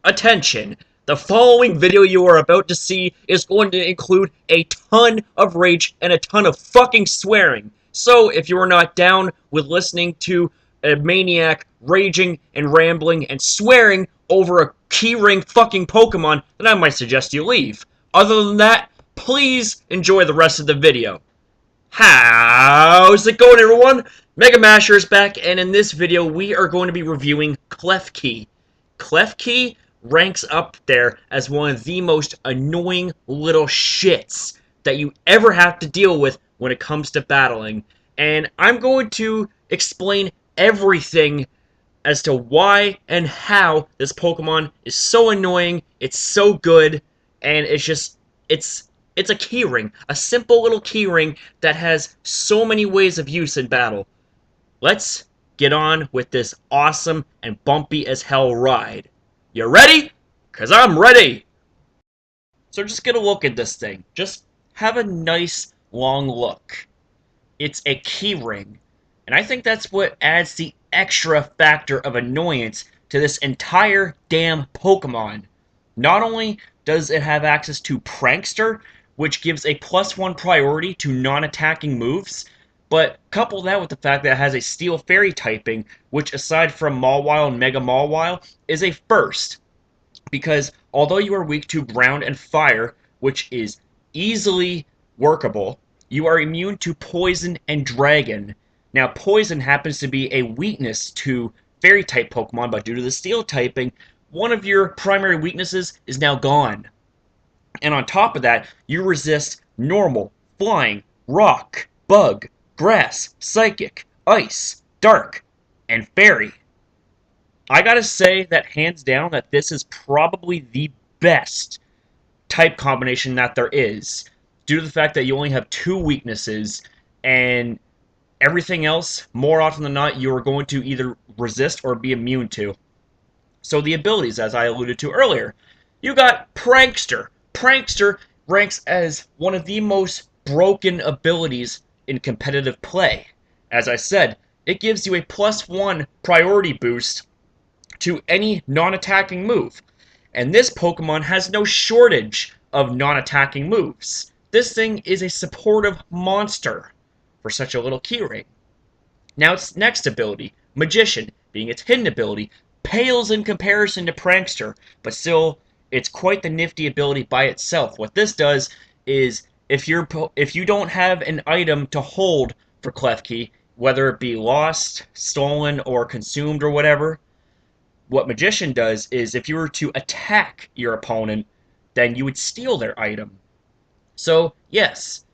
Attention! The following video you are about to see is going to include a ton of rage and a ton of fucking swearing. So, if you are not down with listening to a maniac raging and rambling and swearing over a keyring fucking Pokemon, then I might suggest you leave. Other than that, please enjoy the rest of the video. How's it going, everyone? Mega Masher is back, and in this video, we are going to be reviewing Klefki. Klefki ranks up there as one of the most annoying little shits that you ever have to deal with when it comes to battling. And I'm going to explain everything as to why and how this Pokemon is so annoying, it's so good, and it's a keyring, a simple little keyring that has so many ways of use in battle. Let's get on with this awesome and bumpy as hell ride. You ready? 'Cause I'm ready! So just get a look at this thing. Just have a nice long look. It's a keyring, and I think that's what adds the extra factor of annoyance to this entire damn Pokemon. Not only does it have access to Prankster, which gives a +1 priority to non-attacking moves, but couple that with the fact that it has a Steel Fairy typing, which aside from Mawile and Mega Mawile, is a first. Because although you are weak to Ground and Fire, which is easily workable, you are immune to Poison and Dragon. Now, Poison happens to be a weakness to Fairy-type Pokemon, but due to the Steel typing, one of your primary weaknesses is now gone. And on top of that, you resist Normal, Flying, Rock, Bug, Grass, Psychic, Ice, Dark, and Fairy. I gotta say that hands down that this is probably the best type combination that there is, due to the fact that you only have 2 weaknesses, and everything else, more often than not, you are going to either resist or be immune to. So the abilities, as I alluded to earlier, you got Prankster. Prankster ranks as one of the most broken abilities in competitive play. As I said, it gives you a +1 priority boost to any non-attacking move. And this Pokemon has no shortage of non-attacking moves. This thing is a supportive monster for such a little keyring. Now its next ability, Magician, being its hidden ability, pales in comparison to Prankster, but still, it's quite the nifty ability by itself. What this does is, if you don't have an item to hold for Klefki, whether it be lost, stolen, or consumed, or whatever, what Magician does is, if you were to attack your opponent, then you would steal their item. So, yes,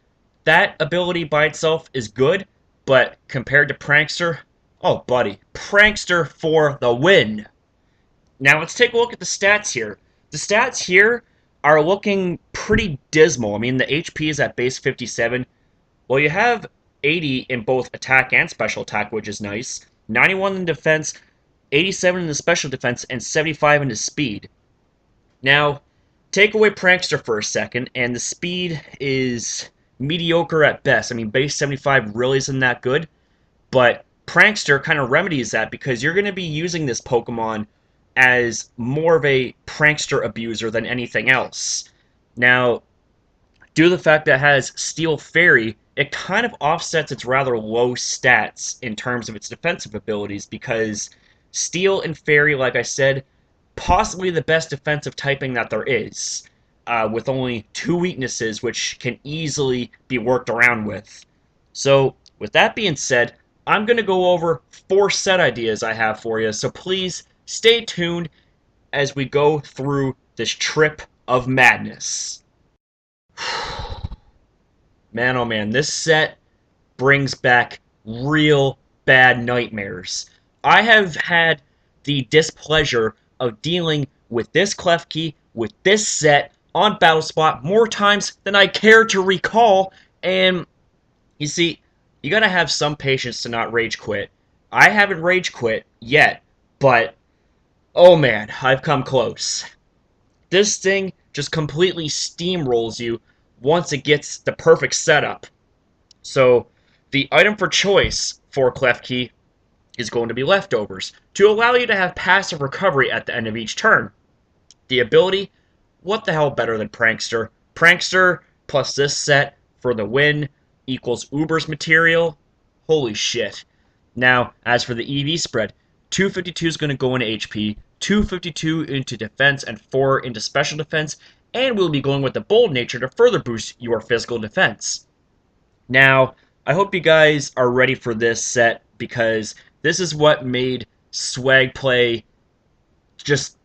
that ability by itself is good, but compared to Prankster, oh buddy, Prankster for the win! Now let's take a look at the stats here. The stats here are looking pretty dismal. I mean, the HP is at base 57. Well, you have 80 in both attack and special attack, which is nice. 91 in defense, 87 in the special defense, and 75 in the speed. Now, take away Prankster for a second, and the speed is mediocre at best. I mean, base 75 really isn't that good, but Prankster kind of remedies that because you're going to be using this Pokemon as more of a Prankster abuser than anything else. Now, due to the fact that it has Steel Fairy, it kind of offsets its rather low stats in terms of its defensive abilities because Steel and Fairy, like I said, possibly the best defensive typing that there is, with only 2 weaknesses which can easily be worked around with. So, with that being said, I'm going to go over 4 set ideas I have for you, so please stay tuned as we go through this trip of madness. Man, oh man, this set brings back real bad nightmares. I have had the displeasure of dealing with this Klefki, with this set, on Battlespot more times than I care to recall, and you see, you gotta have some patience to not rage quit. I haven't rage quit yet, but oh man, I've come close. This thing just completely steamrolls you once it gets the perfect setup. So, the item for choice for Klefki is going to be Leftovers, to allow you to have passive recovery at the end of each turn. The ability, what the hell better than Prankster? Prankster plus this set for the win equals Uber's material. Holy shit. Now, as for the EV spread, 252 is going to go into HP, 252 into defense, and 4 into special defense, and we'll be going with the bold nature to further boost your physical defense. Now, I hope you guys are ready for this set, because this is what made swag play just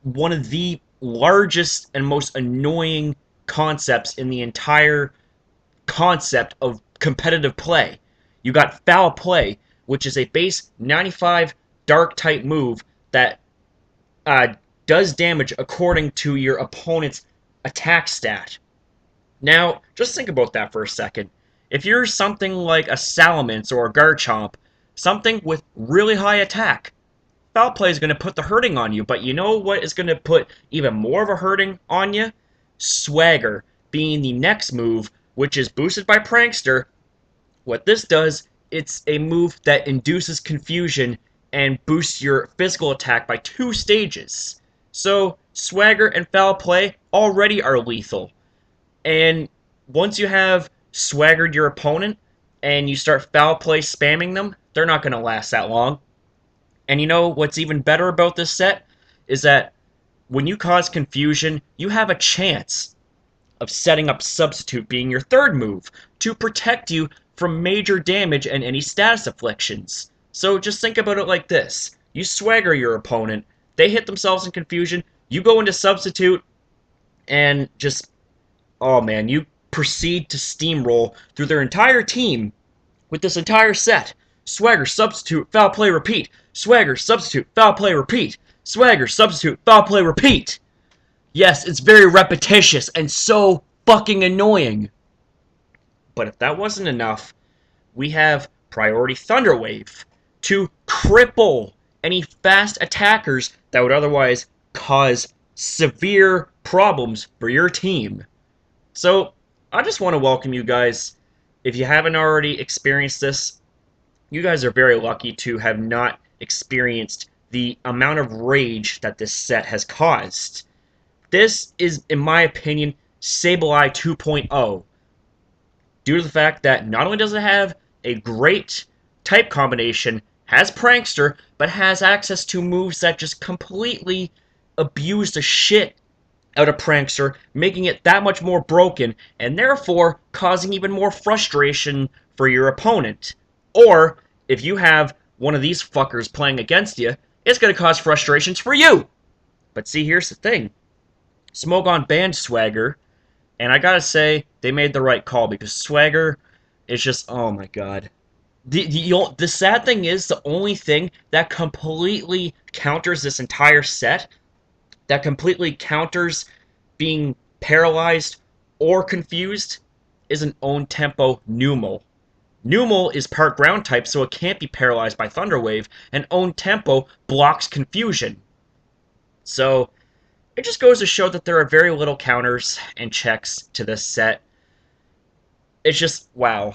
one of the largest and most annoying concepts in the entire concept of competitive play. You got foul play, which is a base 95 dark type move that does damage according to your opponent's attack stat. Now, just think about that for a second. If you're something like a Salamence or a Garchomp, something with really high attack, foul play is going to put the hurting on you, but you know what is going to put even more of a hurting on you? Swagger, being the next move, which is boosted by Prankster. What this does, it's a move that induces confusion and boosts your physical attack by 2 stages. So, Swagger and foul play already are lethal. And once you have swaggered your opponent and you start foul play spamming them, they're not going to last that long. And you know what's even better about this set is that when you cause confusion, you have a chance of setting up Substitute being your third move to protect you from major damage and any status afflictions. So just think about it like this. You swagger your opponent, they hit themselves in confusion, you go into Substitute, and just, oh man, you proceed to steamroll through their entire team with this entire set. Swagger, Substitute, foul play, repeat. Swagger, Substitute, foul play, repeat. Swagger, Substitute, foul play, repeat. Yes, it's very repetitious and so fucking annoying. But if that wasn't enough, we have Priority Thunderwave to cripple any fast attackers that would otherwise cause severe problems for your team. So, I just want to welcome you guys. If you haven't already experienced this, you guys are very lucky to have not experienced the amount of rage that this set has caused. This is, in my opinion, Sableye 2.0. Due to the fact that not only does it have a great type combination, has Prankster, but has access to moves that just completely abuse the shit out of Prankster, making it that much more broken, and therefore causing even more frustration for your opponent. Or, if you have one of these fuckers playing against you, it's going to cause frustrations for you! But see, here's the thing. Smogon banned Swagger, and I gotta say, they made the right call, because Swagger is just, oh my god. The sad thing is, the only thing that completely counters this entire set, that completely counters being paralyzed or confused, is an own tempo Numel. Numel is part ground type, so it can't be paralyzed by Thunder Wave, and own tempo blocks confusion. So, it just goes to show that there are very little counters and checks to this set. It's just, wow.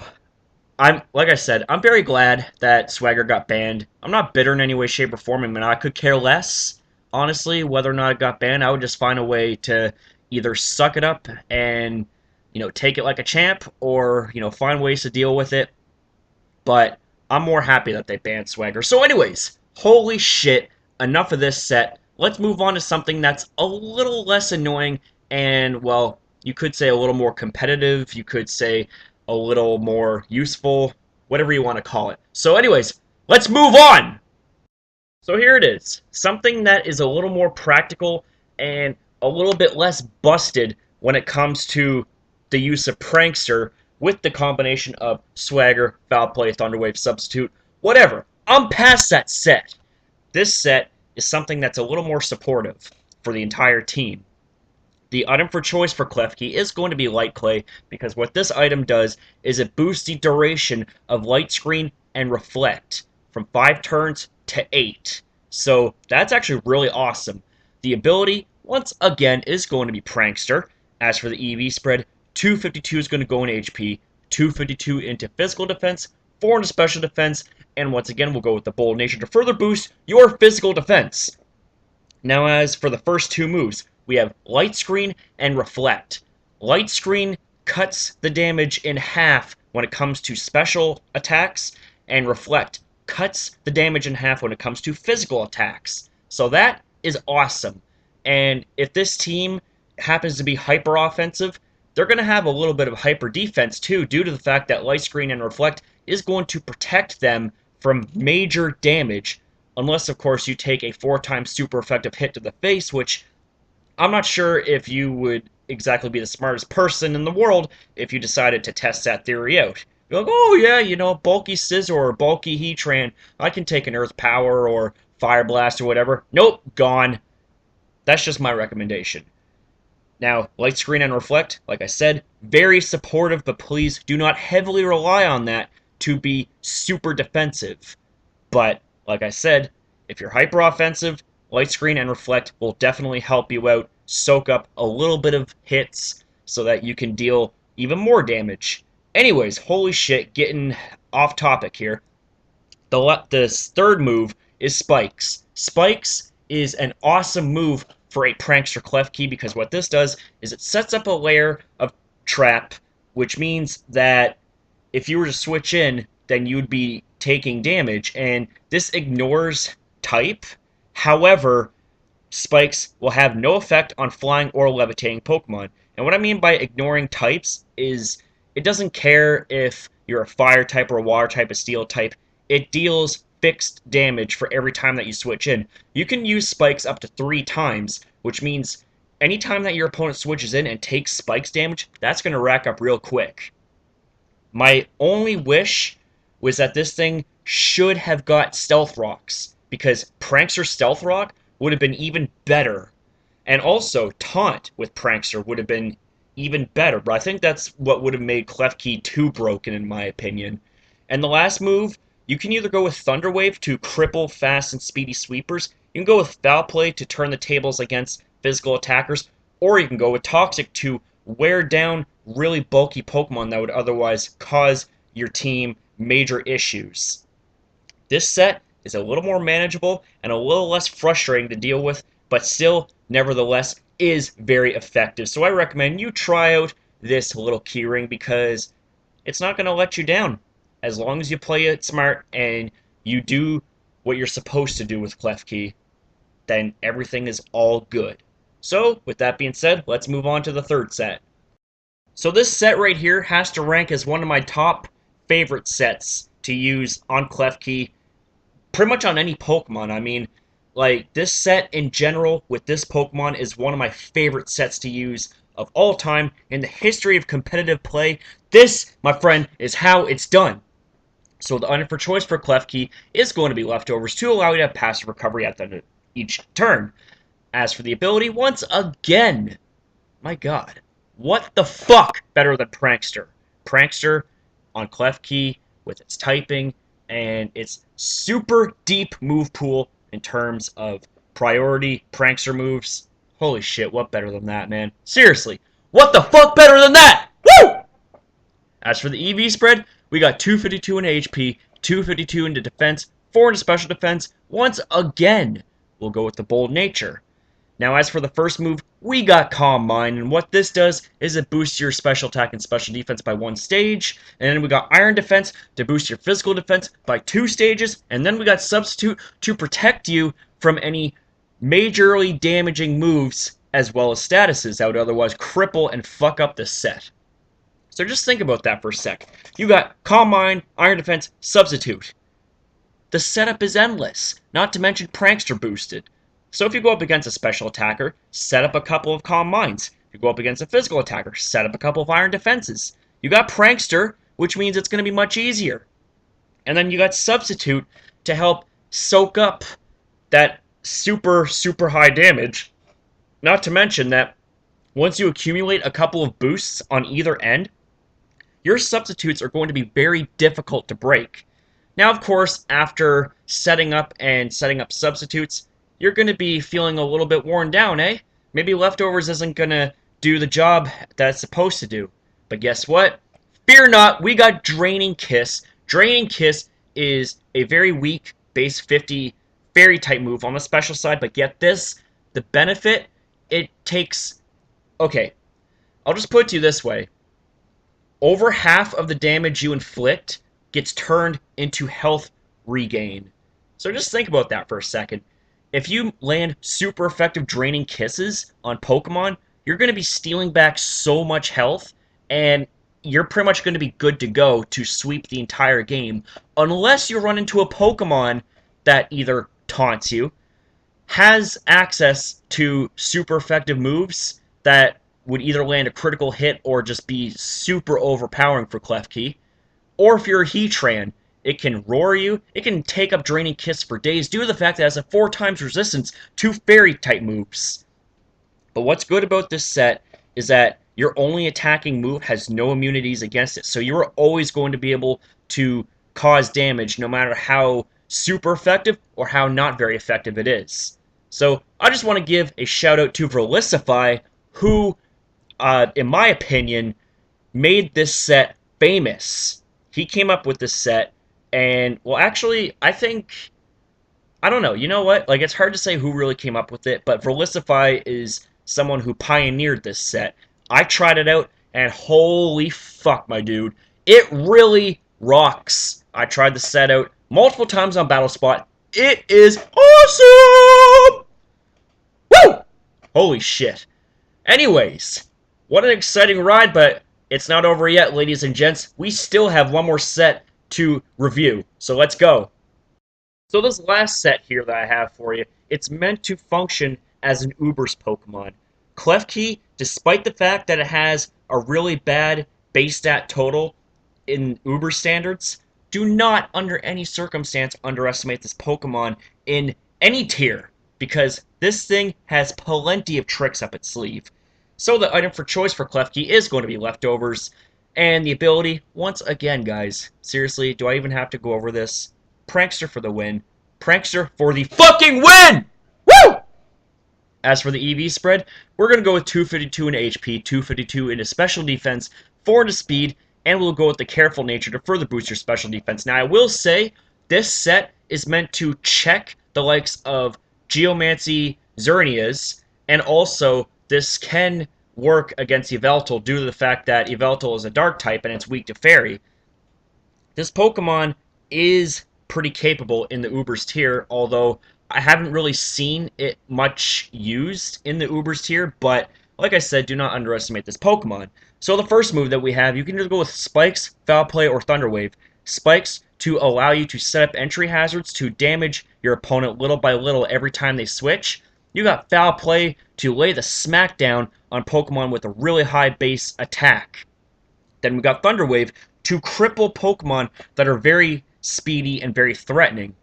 Like I said, I'm very glad that Swagger got banned. I'm not bitter in any way, shape, or form. I mean, I could care less, honestly, whether or not it got banned. I would just find a way to either suck it up and, take it like a champ, or, find ways to deal with it. But I'm more happy that they banned Swagger. So anyways, holy shit, enough of this set. Let's move on to something that's a little less annoying and, well, you could say a little more competitive. You could say a little more useful, whatever you want to call it. So anyways, let's move on! So here it is. Something that is a little more practical and a little bit less busted when it comes to the use of Prankster with the combination of Swagger, Foul Play, Thunderwave, Substitute, whatever. I'm past that set. This set is something that's a little more supportive for the entire team. The item for choice for Klefki is going to be Light Clay, because what this item does is it boosts the duration of Light Screen and Reflect from 5 turns to 8. So that's actually really awesome. The ability, once again, is going to be Prankster. As for the EV spread, 252 is going to go in HP, 252 into physical defense, 4 into special defense, and once again we'll go with the bold nature to further boost your physical defense. Now as for the first 2 moves, we have Light Screen and Reflect. Light Screen cuts the damage in half when it comes to special attacks, and Reflect cuts the damage in half when it comes to physical attacks. So that is awesome. And if this team happens to be hyper offensive, they're going to have a little bit of hyper defense too, due to the fact that Light Screen and Reflect is going to protect them from major damage, unless of course you take a 4-time super effective hit to the face, which I'm not sure if you would exactly be the smartest person in the world if you decided to test that theory out. You're like, oh yeah, you know, bulky Scizor or bulky Heatran, I can take an Earth Power or Fire Blast or whatever. Nope, gone. That's just my recommendation. Now, Light Screen and Reflect, like I said, very supportive, but please do not heavily rely on that to be super defensive. But, like I said, if you're hyper offensive, Light Screen and Reflect will definitely help you out, soak up a little bit of hits so that you can deal even more damage. Anyways, holy shit, getting off topic here. The third move is Spikes. Spikes is an awesome move for a Prankster Klefki because what this does is it sets up a layer of trap, which means that if you were to switch in, then you would be taking damage, and this ignores type. However, Spikes will have no effect on flying or levitating Pokemon. And what I mean by ignoring types is it doesn't care if you're a fire type or a water type, a steel type. It deals fixed damage for every time that you switch in. You can use Spikes up to 3 times, which means anytime that your opponent switches in and takes Spikes damage, that's going to rack up real quick. My only wish was that this thing should have got Stealth Rocks, because Prankster Stealth Rock would have been even better. And also, Taunt with Prankster would have been even better, but I think that's what would have made Klefki too broken, in my opinion. And the last move, you can either go with Thunder Wave to cripple fast and speedy sweepers, you can go with Foul Play to turn the tables against physical attackers, or you can go with Toxic to wear down really bulky Pokemon that would otherwise cause your team major issues. This set is a little more manageable and a little less frustrating to deal with, but still, nevertheless, is very effective. So I recommend you try out this little keyring because it's not going to let you down. As long as you play it smart and you do what you're supposed to do with Klefki, then everything is all good. So, with that being said, let's move on to the third set. So this set right here has to rank as one of my top favorite sets to use on Klefki, pretty much on any Pokemon. I mean, like, this set in general with this Pokemon is one of my favorite sets to use of all time in the history of competitive play. This, my friend, is how it's done. So the item for choice for Klefki is going to be Leftovers to allow you to have passive recovery at the end of each turn. As for the ability, once again, my god, what the fuck better than Prankster? Prankster on Klefki with its typing and its super deep move pool in terms of priority Prankster moves. Holy shit, what better than that, man? Seriously, what the fuck better than that? Woo! As for the EV spread, we got 252 in HP, 252 into defense, 4 into special defense. Once again, we'll go with the bold nature. Now, as for the first move, we got Calm Mind, and what this does is it boosts your special attack and special defense by 1 stage, and then we got Iron Defense to boost your physical defense by 2 stages, and then we got Substitute to protect you from any majorly damaging moves as well as statuses that would otherwise cripple and fuck up the set. So just think about that for a sec. You got Calm Mind, Iron Defense, Substitute. The setup is endless, not to mention Prankster boosted. So if you go up against a special attacker, set up a couple of Calm Minds. If you go up against a physical attacker, set up a couple of Iron Defenses. You got Prankster, which means it's going to be much easier. And then you got Substitute to help soak up that super high damage. Not to mention that once you accumulate a couple of boosts on either end, your substitutes are going to be very difficult to break. Now, of course, after setting up substitutes, you're going to be feeling a little bit worn down, eh? Maybe Leftovers isn't going to do the job that it's supposed to do. But guess what? Fear not, we got Draining Kiss. Draining Kiss is a very weak base 50 fairy type move on the special side, but get this, the benefit it takes... Okay, I'll just put it to you this way. Over half of the damage you inflict gets turned into health regain. So just think about that for a second. If you land super effective draining kisses on Pokemon, you're going to be stealing back so much health, and you're pretty much going to be good to go to sweep the entire game, unless you run into a Pokemon that either taunts you, has access to super effective moves that would either land a critical hit or just be super overpowering for Klefki. Or if you're a Heatran, it can roar you, it can take up Draining Kiss for days due to the fact that it has a 4 times resistance to Fairy-type moves. But what's good about this set is that your only attacking move has no immunities against it, so you're always going to be able to cause damage no matter how super effective or how not very effective it is. So I just want to give a shout out to Verlisify, who, in my opinion, made this set famous. He came up with this set, and, well, actually, I don't know, you know what? Like, it's hard to say who really came up with it, but Verlisify is someone who pioneered this set. I tried it out, and holy fuck, my dude. It really rocks. I tried the set out multiple times on BattleSpot. It is awesome! Woo! Holy shit. Anyways, what an exciting ride, but it's not over yet, ladies and gents. We still have one more set to review, so let's go. So this last set here that I have for you, it's meant to function as an Uber's Pokemon. Klefki, despite the fact that it has a really bad base stat total in Uber standards, do not under any circumstance underestimate this Pokemon in any tier, because this thing has plenty of tricks up its sleeve. So the item for choice for Klefki is going to be Leftovers, and the ability, once again guys, seriously, do I even have to go over this? Prankster for the win. Prankster for the fucking win! Woo! As for the EV spread, we're going to go with 252 into HP, 252 into special defense, 4 into speed, and we'll go with the careful nature to further boost your special defense. Now, I will say, this set is meant to check the likes of Geomancy Xerneas, and also, this can work against Yveltal due to the fact that Yveltal is a dark type and it's weak to Fairy. This Pokemon is pretty capable in the Ubers tier, although I haven't really seen it much used in the Ubers tier, but like I said, do not underestimate this Pokemon. So the first move that we have, you can either go with Spikes, Foul Play, or Thunder Wave. Spikes to allow you to set up entry hazards to damage your opponent little by little every time they switch. You got Foul Play to lay the smackdown on Pokemon with a really high base attack. Then we got Thunder Wave to cripple Pokemon that are very speedy and very threatening.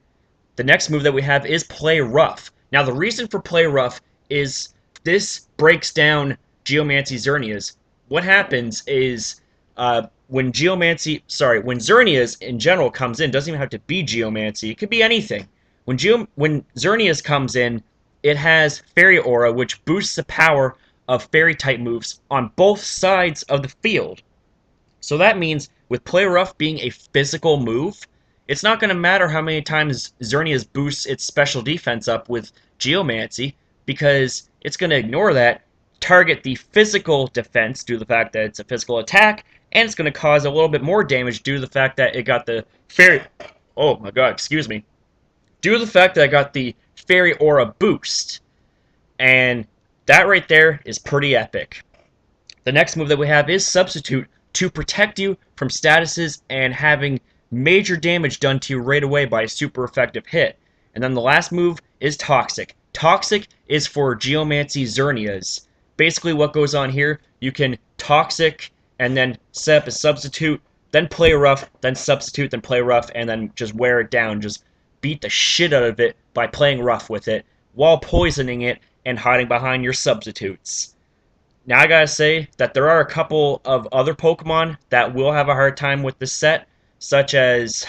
The next move that we have is Play Rough. Now the reason for Play Rough is this breaks down Geomancy Xerneas. What happens is when Xerneas in general comes in, doesn't even have to be Geomancy, it could be anything. When Xerneas comes in, it has Fairy Aura, which boosts the power of Fairy-type moves on both sides of the field. So that means, with Play Rough being a physical move, it's not going to matter how many times Xerneas boosts its special defense up with Geomancy, because it's going to ignore that, target the physical defense due to the fact that it's a physical attack, and it's going to cause a little bit more damage due to the fact that it got the Fairy... Oh my god, excuse me. Due to the fact that I got the Fairy Aura boost. And that right there is pretty epic. The next move that we have is Substitute to protect you from statuses and having major damage done to you right away by a super effective hit. And then the last move is Toxic. Toxic is for Geomancy Xerneas. Basically what goes on here, you can Toxic and then set up a Substitute, then Play Rough, then Substitute, then Play Rough, and then just wear it down. Just beat the shit out of it by playing rough with it, while poisoning it and hiding behind your substitutes. Now I gotta say that there are a couple of other Pokemon that will have a hard time with this set, such as,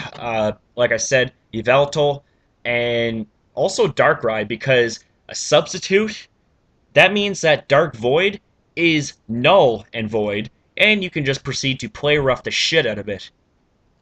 like I said, Yveltal, and also Darkrai, because a substitute, that means that Dark Void is null and void, and you can just proceed to play rough the shit out of it.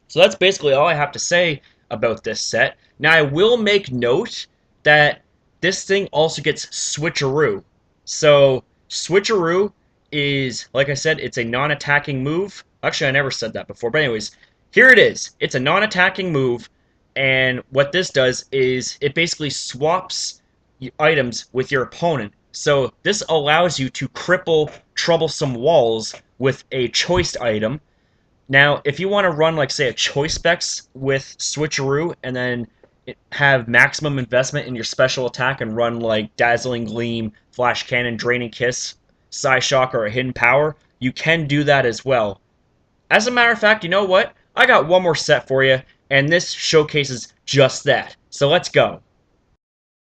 So that's basically all I have to say about this set. Now I will make note that this thing also gets Switcheroo. So, Switcheroo is, like I said, it's a non-attacking move. Actually, I never said that before, but anyways, here it is. It's a non-attacking move, and what this does is it basically swaps items with your opponent. So this allows you to cripple troublesome walls with a choiced item. Now, if you want to run, like, say, a choice specs with Switcheroo and then have maximum investment in your special attack and run, like, Dazzling Gleam, Flash Cannon, Draining Kiss, Psyshock, or a Hidden Power, you can do that as well. As a matter of fact, you know what? I got one more set for you, and this showcases just that. So let's go.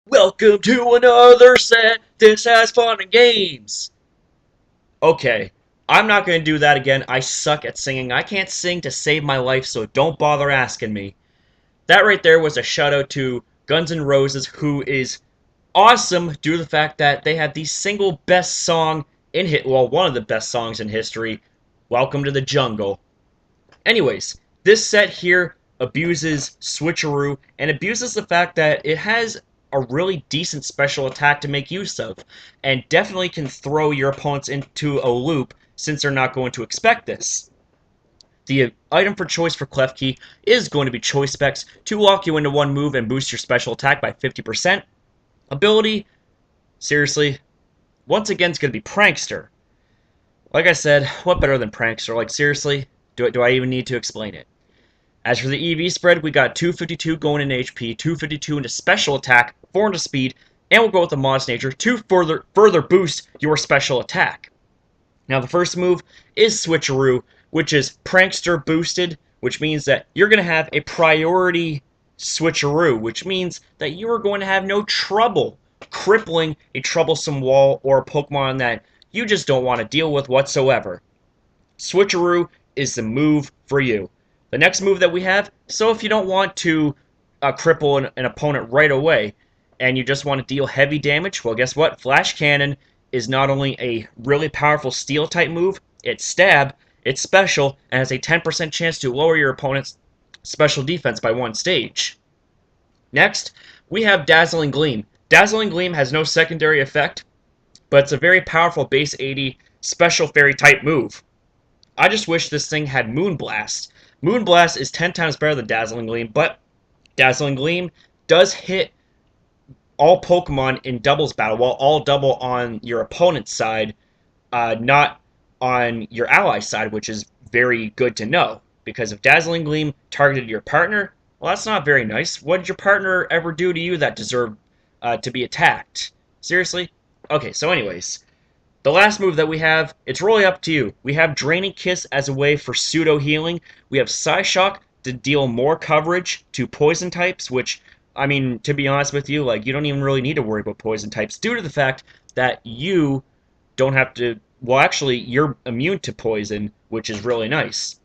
Welcome to another set. This has fun and games. Okay, I'm not going to do that again. I suck at singing. I can't sing to save my life, so don't bother asking me. That right there was a shout out to Guns N' Roses, who is awesome due to the fact that they had the single best song in one of the best songs in history, Welcome to the Jungle. Anyways, this set here abuses Switcheroo and abuses the fact that it has a really decent special attack to make use of, and definitely can throw your opponents into a loop since they're not going to expect this. The item for choice for Klefki is going to be Choice Specs to lock you into one move and boost your special attack by 50%. Ability, seriously, once again, it's going to be Prankster. Like I said, what better than Prankster? Like, seriously, do I even need to explain it? As for the EV spread, we got 252 going into HP, 252 into special attack, 4 into speed, and we'll go with the Modest Nature to further boost your special attack. Now, the first move is Switcheroo, which is Prankster boosted, which means that you're going to have a priority Switcheroo, which means that you are going to have no trouble crippling a troublesome wall or a Pokemon that you just don't want to deal with whatsoever. Switcheroo is the move for you. The next move that we have, so if you don't want to cripple an opponent right away, and you just want to deal heavy damage, well, guess what? Flash Cannon is not only a really powerful Steel-type move, it's stab, it's special, and has a 10% chance to lower your opponent's special defense by 1 stage. Next, we have Dazzling Gleam. Dazzling Gleam has no secondary effect, but it's a very powerful base 80 special fairy-type move. I just wish this thing had Moonblast. Moonblast is 10 times better than Dazzling Gleam, but Dazzling Gleam does hit all Pokemon in doubles battle, while all double on your opponent's side, not on your ally's side, which is very good to know. Because if Dazzling Gleam targeted your partner, well, that's not very nice. What did your partner ever do to you that deserved to be attacked? Seriously? Okay, so anyways, the last move that we have, it's really up to you. We have Draining Kiss as a way for pseudo-healing. We have Psyshock to deal more coverage to poison types, which, I mean, to be honest with you, like, you don't even really need to worry about poison types due to the fact that you don't have to, well, actually, you're immune to poison, which is really nice.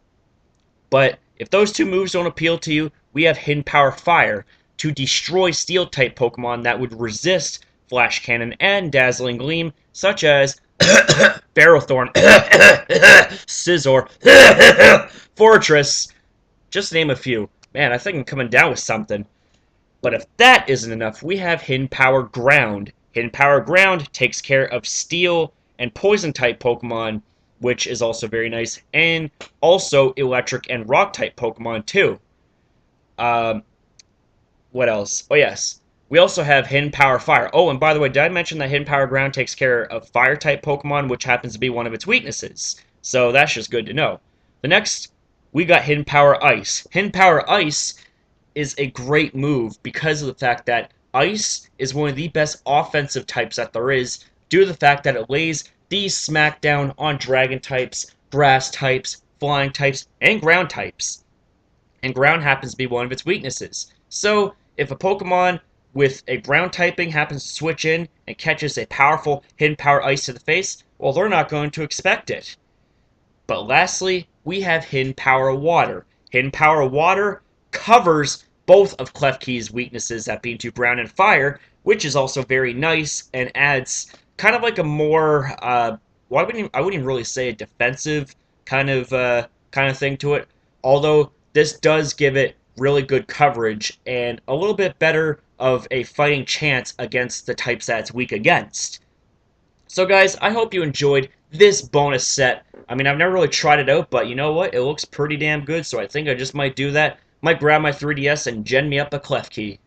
But if those two moves don't appeal to you, we have Hidden Power Fire to destroy Steel-type Pokemon that would resist Flash Cannon and Dazzling Gleam, such as Ferrothorn, Scizor, Fortress, just to name a few. Man, I think I'm coming down with something. But if that isn't enough, we have Hidden Power Ground. Hidden Power Ground takes care of Steel and Poison-type Pokemon, which is also very nice, and also Electric and Rock-type Pokemon, too. What else? Oh, yes. We also have Hidden Power Fire. Oh, and by the way, did I mention that Hidden Power Ground takes care of Fire-type Pokemon, which happens to be one of its weaknesses? So that's just good to know. The next, we got Hidden Power Ice. Hidden Power Ice is a great move because of the fact that Ice is one of the best offensive types that there is, due to the fact that it lays the smackdown on Dragon types, Grass types, Flying types, and Ground types. And Ground happens to be one of its weaknesses. So, if a Pokemon with a ground typing happens to switch in and catches a powerful Hidden Power Ice to the face, well, they're not going to expect it. But lastly, we have Hidden Power Water. Hidden Power Water covers both of Klefki's weaknesses, that being to ground and fire, which is also very nice and adds kind of like a more, I wouldn't even really say a defensive kind of thing to it. Although this does give it really good coverage and a little bit better of a fighting chance against the types that it's weak against. So guys, I hope you enjoyed this bonus set. I mean, I've never really tried it out, but you know what? It looks pretty damn good, so I think I just might do that. Might grab my 3DS and gen me up a Klefki.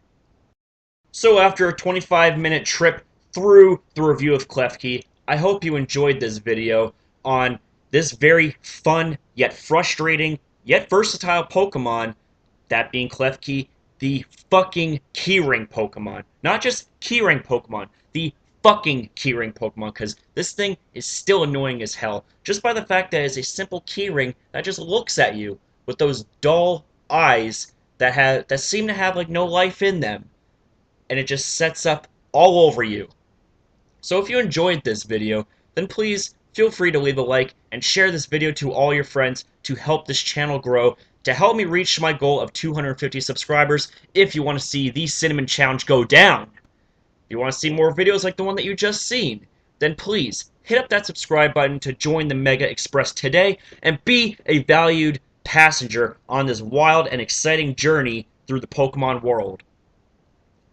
So after a 25-minute trip through the review of Klefki, I hope you enjoyed this video on this very fun, yet frustrating, yet versatile Pokemon, that being Klefki, the fucking KEYRING Pokemon. Not just KEYRING Pokemon, the fucking KEYRING Pokemon, because this thing is still annoying as hell, just by the fact that it's a simple keyring that just looks at you with those dull eyes that seem to have like no life in them, and it just sets up all over you. So if you enjoyed this video, then please feel free to leave a like and share this video to all your friends to help this channel grow, to help me reach my goal of 250 subscribers if you want to see the Cinnamon Challenge go down. If you want to see more videos like the one that you just seen, then please hit up that subscribe button to join the Mega Express today and be a valued passenger on this wild and exciting journey through the Pokemon world.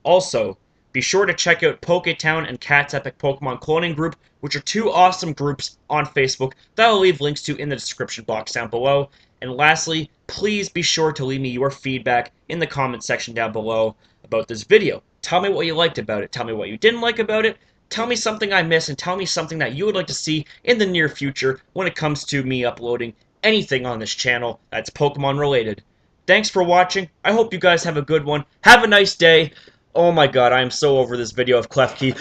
Also, be sure to check out Poketown and Cat's Epic Pokemon Cloning Group, which are two awesome groups on Facebook that I'll leave links to in the description box down below. And lastly, please be sure to leave me your feedback in the comment section down below about this video. Tell me what you liked about it, tell me what you didn't like about it, tell me something I missed, and tell me something that you would like to see in the near future when it comes to me uploading anything on this channel that's Pokemon related. Thanks for watching. I hope you guys have a good one. Have a nice day. Oh my god, I am so over this video of Klefki.